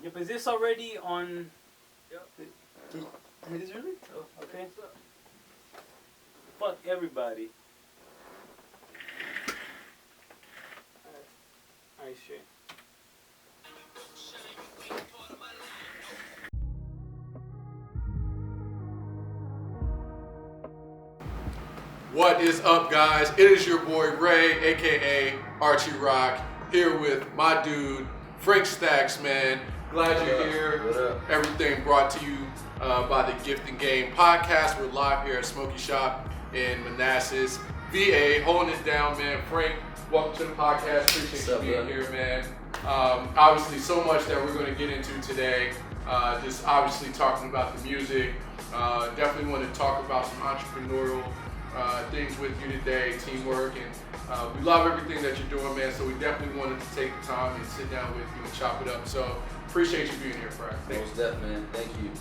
Yep, is this already on? Yep. It is really? Oh, okay. Fuck everybody. Alright, shit. What is up, guys? It is your boy Ray, aka Archie Rock, here with my dude Frank Staxx, man. Glad you're here. What up? Everything brought to you by the Gift and Game podcast. We're live here at Smoky Shop in Manassas, VA, holding it down, man. Frank, welcome to the podcast. Appreciate you being here, man. Obviously, so much that we're going to get into today. Just obviously talking about the music. Definitely want to talk about some entrepreneurial things with you today, teamwork, and we love everything that you're doing, man. So we definitely wanted to take the time and sit down with you and chop it up. So appreciate you being here, Frank. Most definitely, man. Thank you.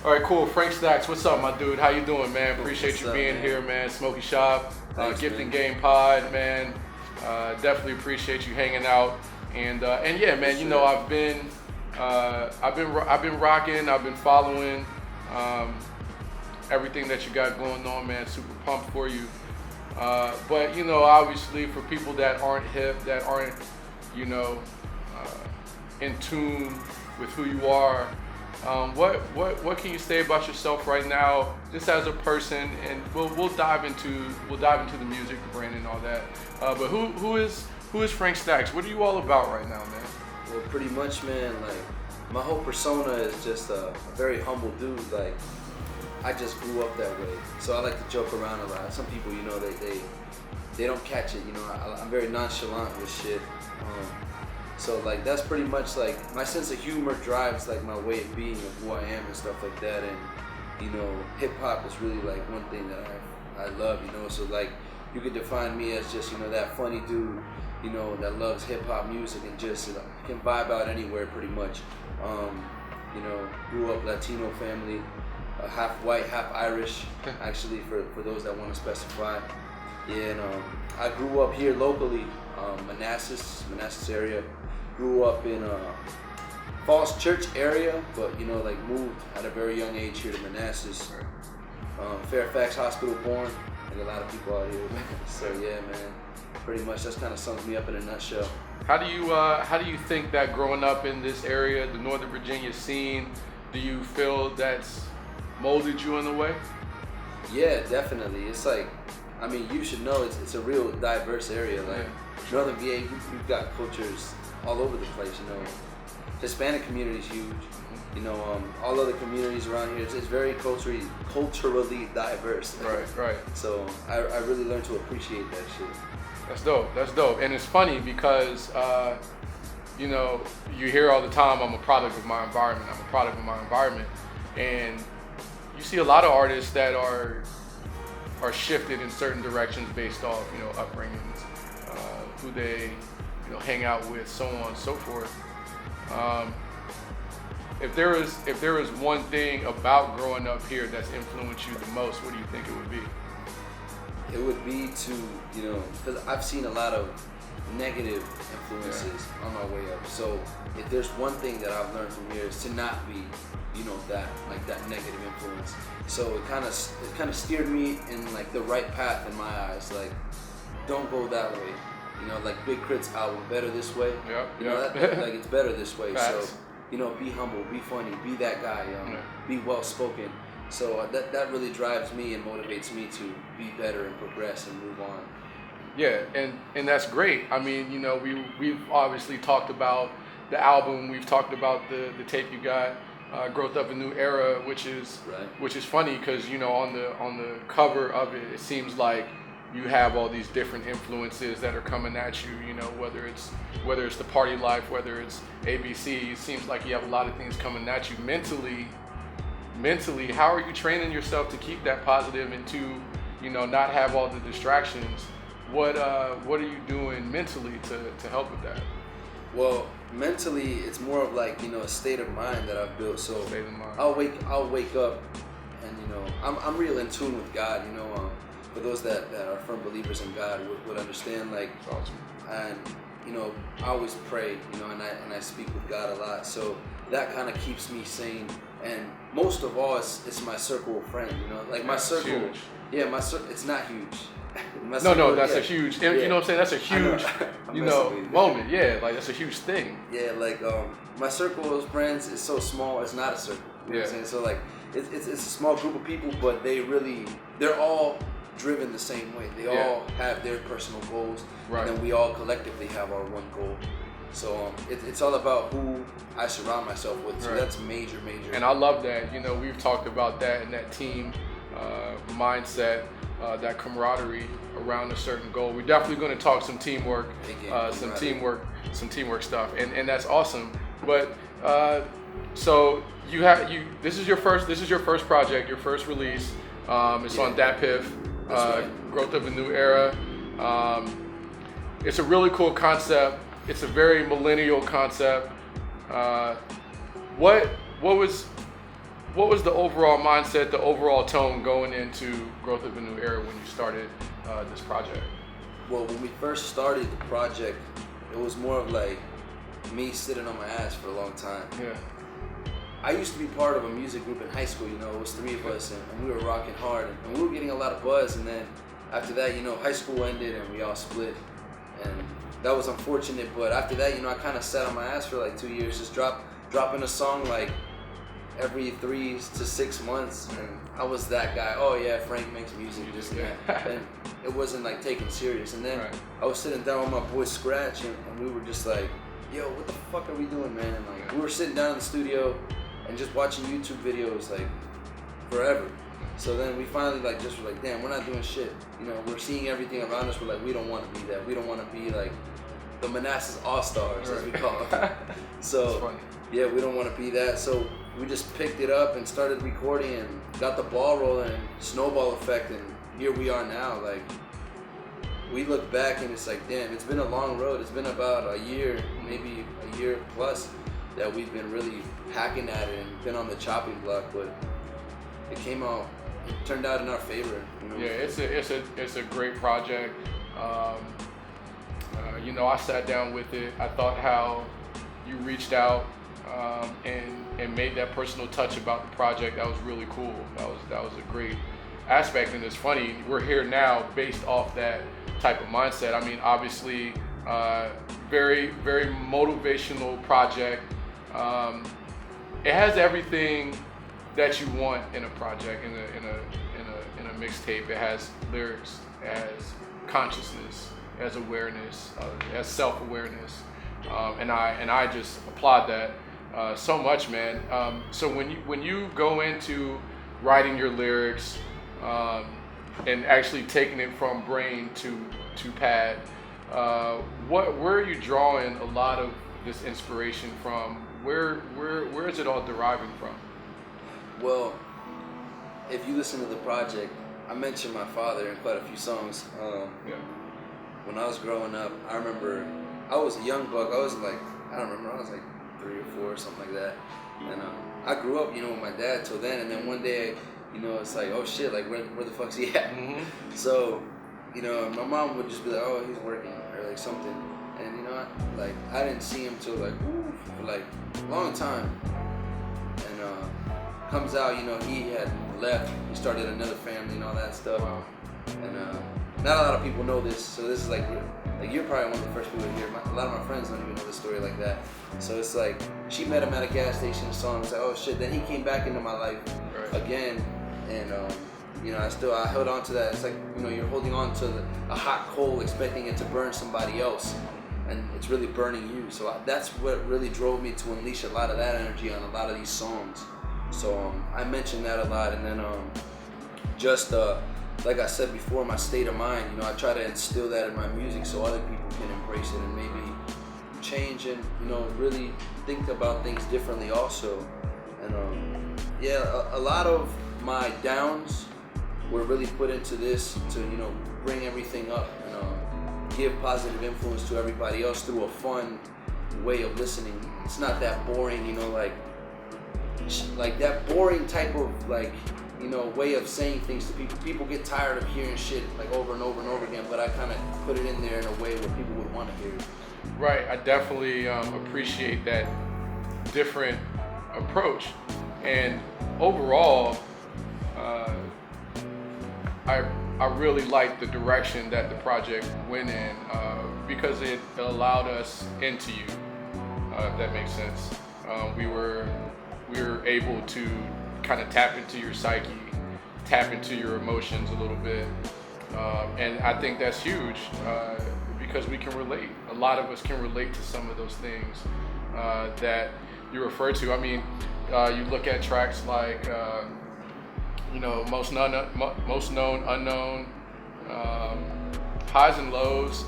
All right, cool. Frank Staxx, what's up, my dude? How you doing, man? Appreciate What's you up, being man? here, man. Smoky Shop, Thanks, Gift man. and Game Pod, man. Definitely appreciate you hanging out, and yeah, man. You know, I've been rocking. I've been following everything that you got going on, man. Super pumped for you. But you know, obviously, for people that aren't hip, that aren't, you know, in tune with who you are, what can you say about yourself right now, just as a person? And we'll dive into the music, the brand, and all that. But who is Frank Staxx? What are you all about right now, man? Well, pretty much, man. Like, my whole persona is just a very humble dude. Like, I just grew up that way, so I like to joke around a lot. Some people, you know, they don't catch it. You know, I'm very nonchalant with shit. So like that's pretty much like my sense of humor drives like my way of being of who I am and stuff like that. And you know, hip hop is really like one thing that I love. You know, so like you could define me as just, you know, that funny dude, you know, that loves hip hop music and just, you know, can vibe out anywhere pretty much. You know, grew up Latino family. Half white, half Irish, actually, for those that want to specify. Yeah, and I grew up here locally, Manassas area. Grew up in Falls Church area, but you know, like moved at a very young age here to Manassas. Fairfax Hospital born, like a lot of people out here. So yeah, man, pretty much that's kind of sums me up in a nutshell. How do you think that growing up in this area, the Northern Virginia scene, do you feel that's molded you in a way? Yeah, definitely. It's like, I mean, you should know it's a real diverse area. Like Northern VA, you've got cultures all over the place. You know, Hispanic community is huge. You know, all other communities around here, it's very culturally diverse. Right. So I really learned to appreciate that shit. That's dope. And it's funny because you know, you hear all the time, I'm a product of my environment, and you see a lot of artists that are shifted in certain directions based off, you know, upbringings, who they, you know, hang out with, so on and so forth. If there is one thing about growing up here that's influenced you the most, what do you think it would be? It would be to, you know, because I've seen a lot of negative influences on my way up. So if there's one thing that I've learned from here is to not be, you know, that negative influence. So it kind of steered me in like the right path in my eyes. Like, don't go that way. You know, like Big Crit's album, Better This Way. You know, like it's better this way. Facts. So, you know, be humble, be funny, be that guy, be well spoken. So that really drives me and motivates me to be better and progress and move on. Yeah, and that's great. I mean, you know, we've obviously talked about the album. We've talked about the tape you got, Growth Up a New Era, which is funny because, you know, on the cover of it, it seems like you have all these different influences that are coming at you. You know, whether it's the party life, whether it's ABC, it seems like you have a lot of things coming at you mentally. How are you training yourself to keep that positive and to, you know, not have all the distractions? What are you doing mentally to help with that? Well, mentally, it's more of like, you know, a state of mind that I've built. So State of mind. I'll wake up, and you know, I'm real in tune with God. You know, for those that are firm believers in God would understand. Like, Awesome. and you know, I always pray. You know, and I speak with God a lot. So that kind of keeps me sane. And most of all, it's my circle of friends, you know, like my circle. Huge. Yeah, it's not huge. No, that's a huge, you know what I'm saying? That's a huge, moment. Yeah, like that's a huge thing. Yeah, like my circle of friends is so small, it's not a circle. You know what I'm saying? So like, it's a small group of people, but they're all driven the same way. They all have their personal goals, and then we all collectively have our one goal. So it's all about who I surround myself with. So that's major. And I love that. You know, we've talked about that and that team mindset, that camaraderie around a certain goal. We're definitely going to talk some teamwork, some teamwork stuff, and that's awesome. But so this is your first project, your first release. It's on Dat Piff, Growth of a New Era. It's a really cool concept. It's a very millennial concept. What was the overall mindset, the overall tone going into Growth of a New Era when you started this project? Well, when we first started the project, it was more of like me sitting on my ass for a long time. Yeah. I used to be part of a music group in high school, you know, it was 3 of us, and we were rocking hard, and we were getting a lot of buzz, and then after that, you know, high school ended and we all split, and that was unfortunate, but after that, you know, I kind of sat on my ass for like 2 years, just dropping a song like every 3 to 6 months, and I was that guy. Oh yeah, Frank makes music, this and that, and it wasn't like taken serious. And then I was sitting down with my boy Scratch, and we were just like, yo, what the fuck are we doing, man? And like we were sitting down in the studio and just watching YouTube videos like forever. So then we finally like just were like, damn, we're not doing shit. You know, we're seeing everything around us. We're like, we don't want to be that. We don't want to be like the Manassas All-Stars, as we call them. So yeah, we don't want to be that. So we just picked it up and started recording and got the ball rolling, and snowball effect, and here we are now. Like, we look back and it's like, damn, it's been a long road. It's been about a year, maybe a year plus, that we've been really hacking at it and been on the chopping block, but it turned out in our favor. You know? Yeah, it's a great project. You know, I sat down with it. I thought how you reached out and made that personal touch about the project. That was really cool. That was a great aspect, and it's funny, we're here now based off that type of mindset. I mean, obviously, very, very motivational project. It has everything that you want in a project, in a mixtape. It has lyrics, it has consciousness, it has awareness, it has self-awareness, and I just applaud that so much, man. So when you go into writing your lyrics and actually taking it from brain to pad, where are you drawing a lot of this inspiration from? Where is it all deriving from? Well, if you listen to the project, I mentioned my father in quite a few songs. When I was growing up, I remember I was a young buck. I was like 3 or 4 or something like that. And I grew up, you know, with my dad till then. And then one day, you know, it's like, oh shit, like where the fuck's he at? Mm-hmm. So, you know, my mom would just be like, oh, he's working or like something. And you know, like I didn't see him till like for like a long time. And comes out, you know, he had left. He started another family and all that stuff. Wow. And not a lot of people know this, so this is like you're probably one of the first people to hear. A lot of my friends don't even know the story like that. So it's like she met him at a gas station and saw him. It's like, oh shit. Then he came back into my life again, and you know, I held on to that. It's like, you know, you're holding on to a hot coal, expecting it to burn somebody else, and it's really burning you. So that's what really drove me to unleash a lot of that energy on a lot of these songs. So I mentioned that a lot, and then just like I said before, my state of mind, you know, I try to instill that in my music so other people can embrace it and maybe change and, you know, really think about things differently also. And a lot of my downs were really put into this to, you know, bring everything up and give positive influence to everybody else through a fun way of listening. It's not that boring, you know, like that boring type of like, you know, way of saying things to people. People get tired of hearing shit like over and over and over again, but I kind of put it in there in a way where people would want to hear it. Right, I definitely appreciate that different approach. And overall, I really like the direction that the project went in because it allowed us into you, if that makes sense. We were able to kind of tap into your psyche, tap into your emotions a little bit, and I think that's huge because we can relate. A lot of us can relate to some of those things that you refer to. I mean, you look at tracks like most known, unknown, highs and lows,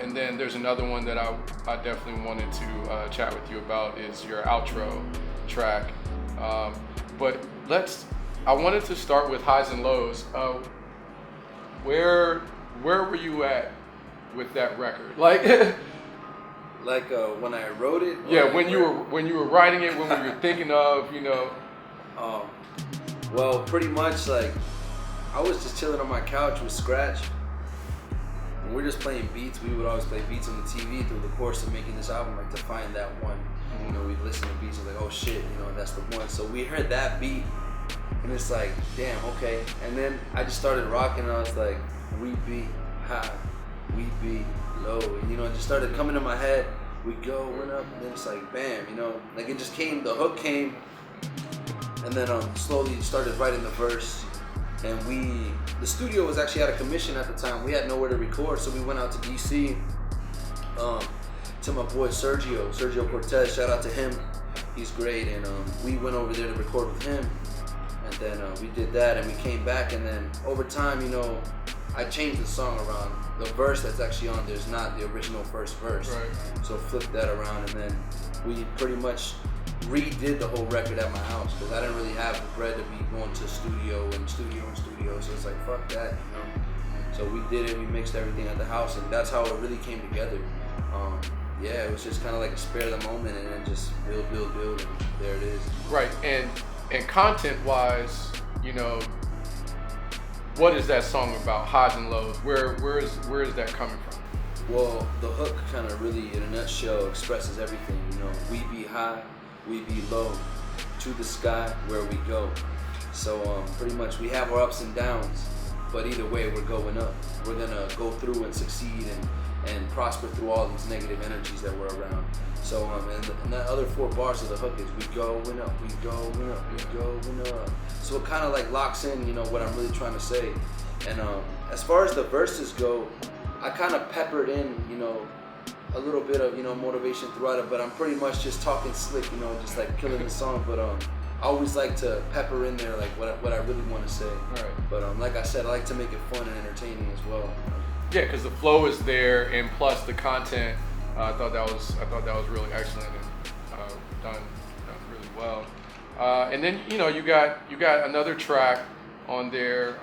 and then there's another one that I definitely wanted to chat with you about is your outro track. But I wanted to start with highs and lows. Where were you at with that record? Like when I wrote it. Yeah, when you were writing it, when we were thinking of, Well, pretty much like I was just chilling on my couch with Scratch. When we're just playing beats, we would always play beats on the TV through the course of making this album, like to find that one. We'd listen to beats and like, oh shit, that's the one. So we heard that beat and it's like, damn, okay. And then I just started rocking and I was like, we be high, we be low. And it just started coming to my head. We go, went up, and then it's like, bam, like it just came, the hook came. And then slowly started writing the verse, and the studio was actually out of commission at the time. We had nowhere to record, so we went out to DC to my boy Sergio Cortez. Shout out to him, he's great. And we went over there to record with him, and then we did that, and we came back, and then over time, I changed the song around. The verse that's actually on there is not the original first verse, right. So flipped that around, and then we pretty much redid the whole record at my house because I didn't really have the bread to be going to studio, so it's like fuck that, So we did it, we mixed everything at the house, and that's how it really came together. It was just kind of like a spare of the moment, and then just build, and there it is. Right, and content-wise, what is that song about? Highs and lows. Where is that coming from? Well, the hook kind of really, in a nutshell, expresses everything. We be high, we be low, to the sky where we go. So pretty much we have our ups and downs, but either way we're going up. We're gonna go through and succeed and prosper through all these negative energies that we're around. So and the other 4 bars of the hook is we going up, we going up, we going up. So it kind of like locks in, what I'm really trying to say. And as far as the verses go, I kind of peppered in, a little bit of, motivation throughout it, but I'm pretty much just talking slick, just like killing the song. But I always like to pepper in there like what I really want to say. Right. But like I said, I like to make it fun and entertaining as well. Yeah, because the flow is there, and plus the content. I thought that was really excellent and done really well. And then you got another track on there,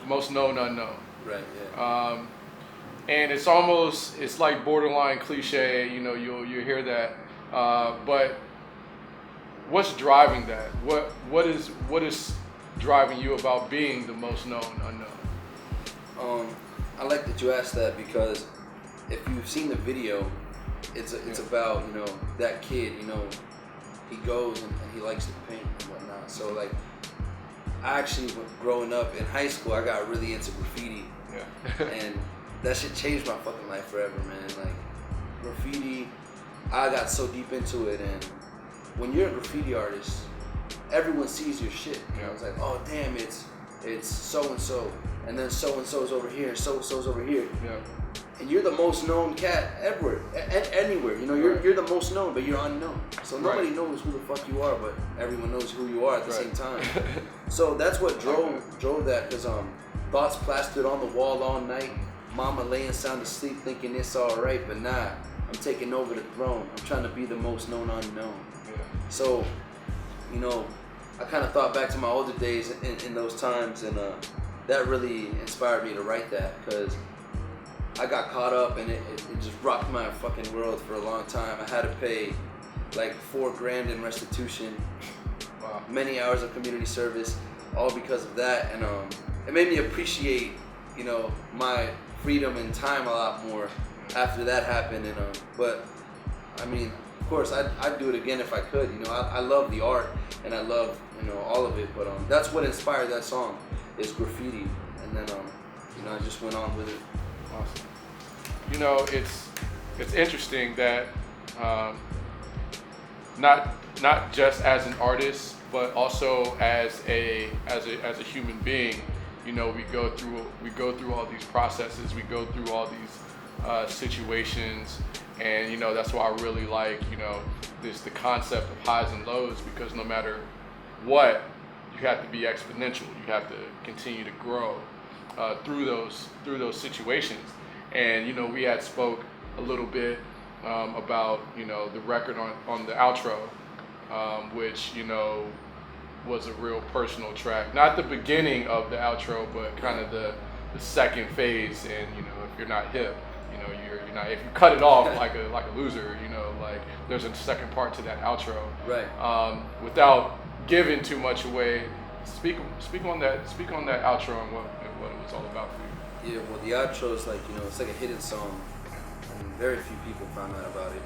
Most Known Unknown. Right. Yeah. And it's like borderline cliche, you'll hear that. But what's driving that? What is driving you about being the most known unknown? I like that you asked that because if you've seen the video, it's about that kid. He goes and he likes to paint and whatnot. So like, I actually growing up in high school, I got really into graffiti. Yeah. And that shit changed my fucking life forever, man. Like, graffiti, I got so deep into it, and when you're a graffiti artist, everyone sees your shit. It's like, oh damn, it's so-and-so, and then so-and-so's over here, and so-and-so's over here. Yeah. And you're the most known cat ever, anywhere. You're the most known, but you're unknown. So nobody knows who the fuck you are, but everyone knows who you are at the same time. So that's what drove that, because thoughts plastered on the wall all night. Mama laying sound asleep thinking it's alright, but nah, I'm taking over the throne. I'm trying to be the most known unknown. Yeah. So, I kind of thought back to my older days in those times, and that really inspired me to write that, because I got caught up and it just rocked my fucking world for a long time. I had to pay like $4,000 in restitution, Wow. many hours of community service, all because of that, and it made me appreciate, my freedom and time a lot more after that happened. And but I mean, of course, I'd do it again if I could. You know, I love the art and I love, you know, all of it. But that's what inspired that song, is graffiti. And then, you know, I just went on with it. Awesome. You know, it's interesting that not just as an artist, but also as a human being. You know, we go through all these processes, we go through all these situations, and you know, that's why I really like, you know, the concept of highs and lows, because no matter what, you have to be exponential. You have to continue to grow through those situations. And you know, we had spoke a little bit about, you know, the record on the outro, which, you know, was a real personal track. Not the beginning of the outro, but kind of the second phase. And you know, if you're not hip, you know, you're not. If you cut it off like a loser, you know, like there's a second part to that outro. Right. Without giving too much away, speak on that outro and what it was all about for you. Yeah, well, the outro is like, you know, it's like a hidden song, and very few people found out about it.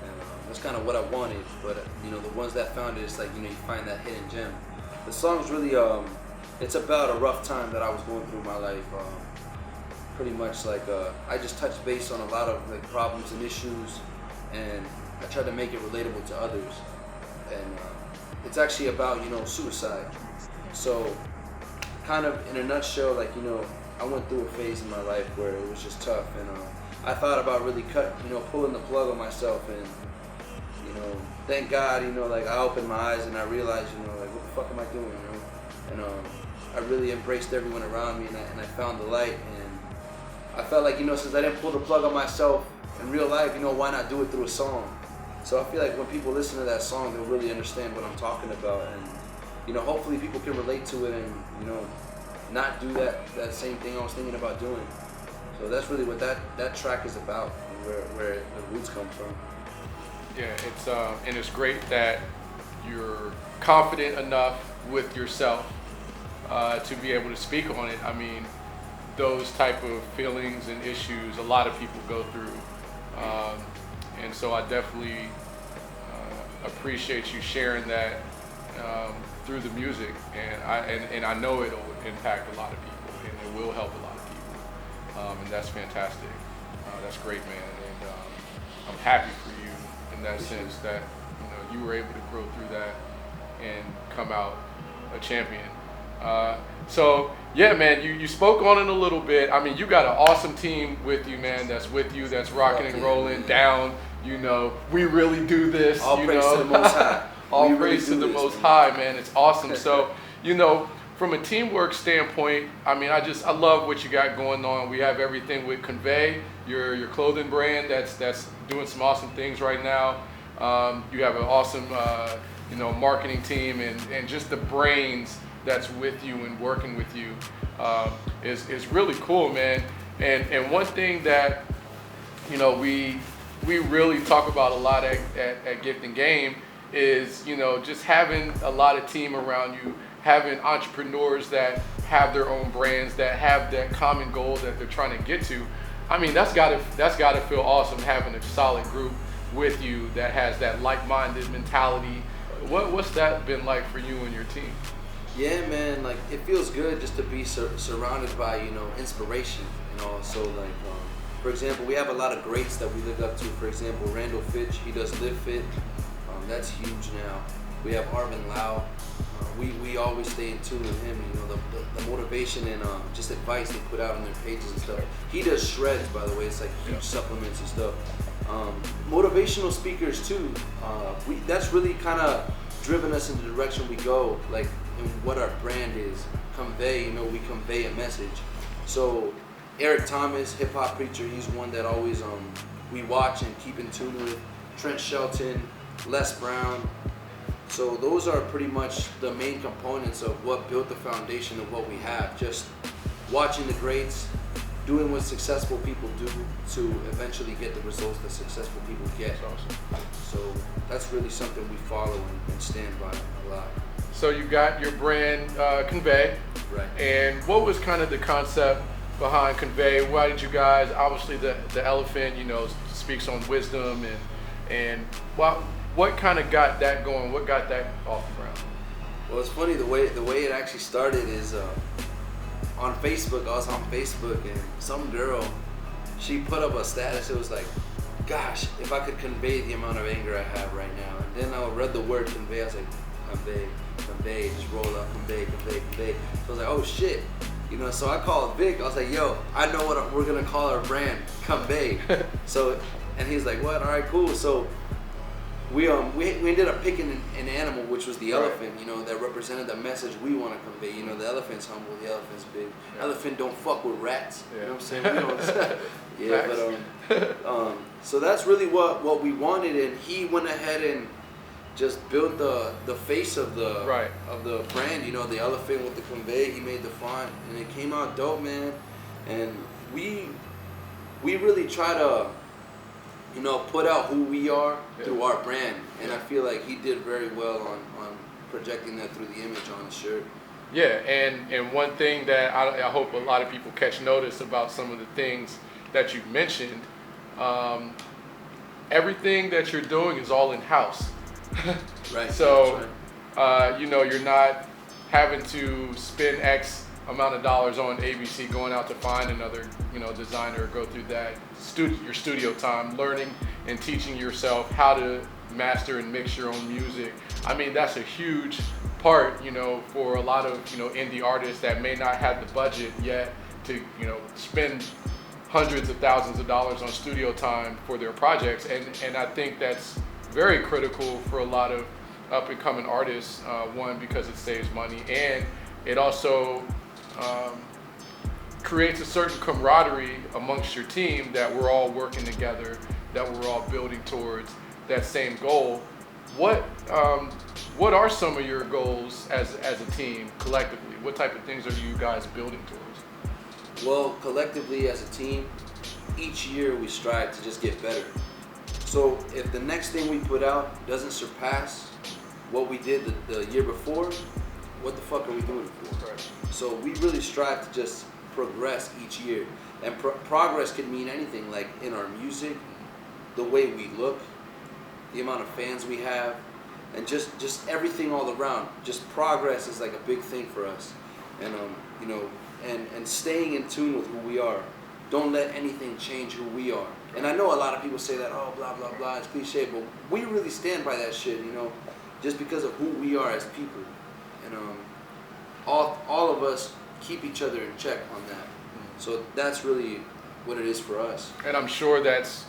And that's kind of what I wanted, but you know, the ones that found it, it's like, you know, you find that hidden gem. The song's really, it's about a rough time that I was going through in my life. Pretty much like, I just touched base on a lot of like problems and issues, and I tried to make it relatable to others. And it's actually about, you know, suicide. So, kind of in a nutshell, like, you know, I went through a phase in my life where it was just tough, and I thought about really pulling the plug on myself, and you know, thank God, you know, like I opened my eyes and I realized, you know, like what the fuck am I doing, you know, and I really embraced everyone around me, and I found the light, and I felt like, you know, since I didn't pull the plug on myself in real life, you know, why not do it through a song? So I feel like when people listen to that song, they'll really understand what I'm talking about, and you know, hopefully people can relate to it, and you know, not do that same thing I was thinking about doing. So that's really what that track is about, and where the roots come from. Yeah, it's and it's great that you're confident enough with yourself to be able to speak on it. I mean, those type of feelings and issues a lot of people go through, and so I definitely appreciate you sharing that through the music, and I know it'll impact a lot of people, and it will help a lot of people, and that's fantastic. That's great, man, and I'm happy for you in that sense that, you know, you were able to grow through that and come out a champion. So yeah, man, you spoke on it a little bit. I mean, you got an awesome team with you, man. That's with you. That's rocking and rolling down. You know, we really do this. All praise to the Most High. All praise to the Most High, man. It's awesome. So, you know, from a teamwork standpoint, I mean, I love what you got going on. We have everything with Convey, your clothing brand that's doing some awesome things right now. You have an awesome, you know, marketing team, and just the brains that's with you and working with you is really cool, man. And one thing that, you know, we really talk about a lot at Gift and Game is, you know, just having a lot of team around you, having entrepreneurs that have their own brands, that have that common goal that they're trying to get to. I mean, that's gotta feel awesome, having a solid group with you that has that like-minded mentality. What's that been like for you and your team? Yeah, man, like it feels good just to be surrounded by, you know, inspiration, you know. So like, for example, we have a lot of greats that we look up to. For example, Randall Fitch, he does Live Fit. That's huge now. We have Arvin Lau. We always stay in tune with him. You know, the motivation and just advice they put out on their pages and stuff. He does shreds, by the way. It's like huge supplements and stuff. Motivational speakers too. That's really kind of driven us in the direction we go, like in what our brand is. Convey, you know, we convey a message. So Eric Thomas, hip hop preacher, he's one that always we watch and keep in tune with. Trent Shelton, Les Brown. So those are pretty much the main components of what built the foundation of what we have. Just watching the greats, doing what successful people do to eventually get the results that successful people get. Awesome. So that's really something we follow and stand by a lot. So you got your brand Convey. Right. And what was kind of the concept behind Convey? Why did you guys, obviously the elephant, you know, speaks on wisdom And what kind of got that going? What got that off the ground? Well, it's funny the way it actually started is on Facebook. I was on Facebook and some girl, she put up a status. It was like, gosh, if I could convey the amount of anger I have right now. And then I read the word convey. I was like, convey, just roll up, convey. So I was like, oh shit. So I called Vic. I was like, yo, I know what we're gonna call our brand, convey. So, and he's like, what? All right, cool. So we ended up picking an animal, which was the elephant, that represented the message we want to convey. The elephant's humble, the elephant's big. Yeah. Elephant don't fuck with rats. Yeah. You know what I'm saying? We don't. Yeah, but so that's really what we wanted, and he went ahead and just built the face of the brand. The elephant with the convey. He made the font, and it came out dope, man. And we really try to put out who we are through our brand. And I feel like he did very well on projecting that through the image on the shirt. Yeah, and one thing that I hope a lot of people catch notice about some of the things that you've mentioned, everything that you're doing is all in-house. Right. So, you're not having to spend X amount of dollars on ABC, going out to find another, designer, go through that your studio time, learning and teaching yourself how to master and mix your own music. I mean, that's a huge part, for a lot of, indie artists that may not have the budget yet to, spend hundreds of thousands of dollars on studio time for their projects. And I think that's very critical for a lot of up and coming artists, one, because it saves money, and it also creates a certain camaraderie amongst your team that we're all working together, that we're all building towards that same goal. What are some of your goals as a team collectively? What type of things are you guys building towards? Well, collectively as a team, each year we strive to just get better. So if the next thing we put out doesn't surpass what we did the year before, what the fuck are we doing it for? Right. So we really strive to just progress each year. And progress can mean anything, like in our music, the way we look, the amount of fans we have, and just everything all around. Just progress is like a big thing for us. And and staying in tune with who we are. Don't let anything change who we are. And I know a lot of people say that, oh, blah, blah, blah, it's cliche, but we really stand by that shit, just because of who we are as people. And all of us keep each other in check on that. So that's really what it is for us. And I'm sure that's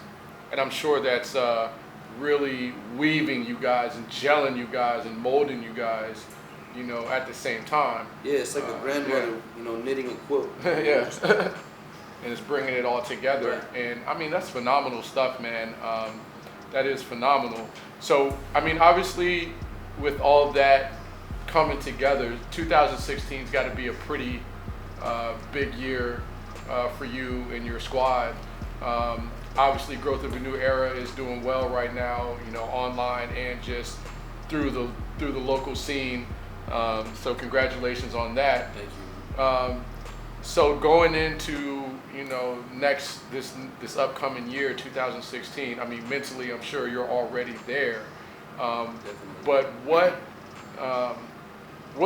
really weaving you guys and gelling you guys and molding you guys, at the same time. Yeah, it's like a grandmother, knitting a quilt. Yeah. And it's bringing it all together. Right. And I mean, that's phenomenal stuff, man. That is phenomenal. So, I mean, obviously, with all of that coming together, 2016's got to be a pretty big year for you and your squad. Obviously, Growth of a New Era is doing well right now, online and just through the local scene. So congratulations on that. Thank you. So going into this upcoming year, 2016. I mean, mentally, I'm sure you're already there. But what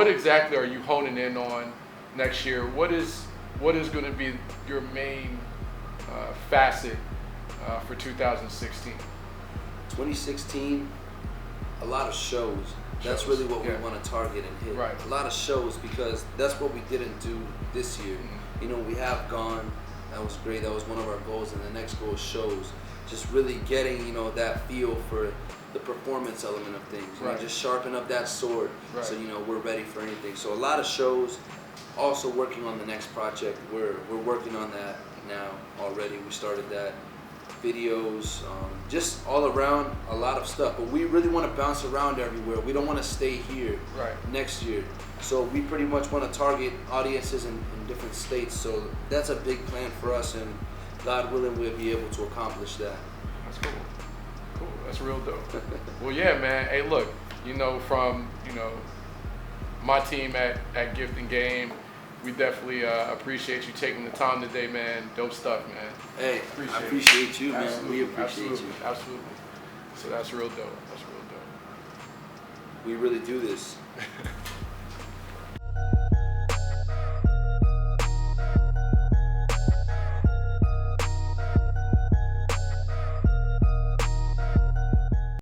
exactly are you honing in on next year? What is going to be your main facet for 2016? 2016, a lot of shows. That's really what we want to target and hit. Right. A lot of shows, because that's what we didn't do this year. Mm-hmm. We have gone. That was great. That was one of our goals. And the next goal is shows. Just really getting, that feel for the performance element of things. Right. Just sharpen up that sword. Right. So, we're ready for anything. So a lot of shows. Also working on the next project. We're working on that now already. We started that. Videos, just all around, a lot of stuff. But we really want to bounce around everywhere. We don't want to stay here next year. So we pretty much want to target audiences in different states. So that's a big plan for us, and God willing, we'll be able to accomplish that. That's cool. Cool. That's real dope. Well, yeah, man. Hey, look, from my team at Gift and Game, we definitely appreciate you taking the time today, man. Dope stuff, man. Hey, I appreciate you, man. Absolutely. We appreciate you. Absolutely. So that's real dope. That's real dope. We really do this.